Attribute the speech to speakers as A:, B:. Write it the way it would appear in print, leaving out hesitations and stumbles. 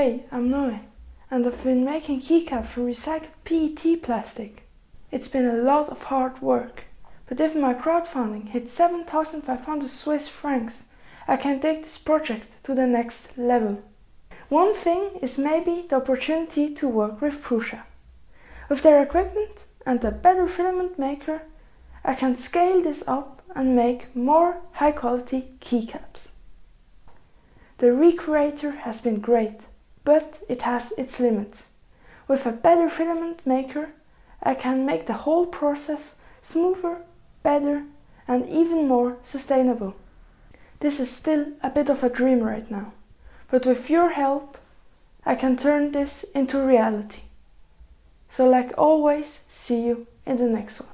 A: Hey, I'm Noe, and I've been making keycaps from recycled PET plastic. It's been a lot of hard work, but if my crowdfunding hits 7,500 Swiss francs, I can take this project to the next level. One thing is maybe the opportunity to work with Prusa. With their equipment and a better filament maker, I can scale this up and make more high-quality keycaps. The Recreator has been great, but it has its limits. With a better filament maker, I can make the whole process smoother, better, and even more sustainable. This is still a bit of a dream right now, but with your help, I can turn this into reality. So like always, see you in the next one.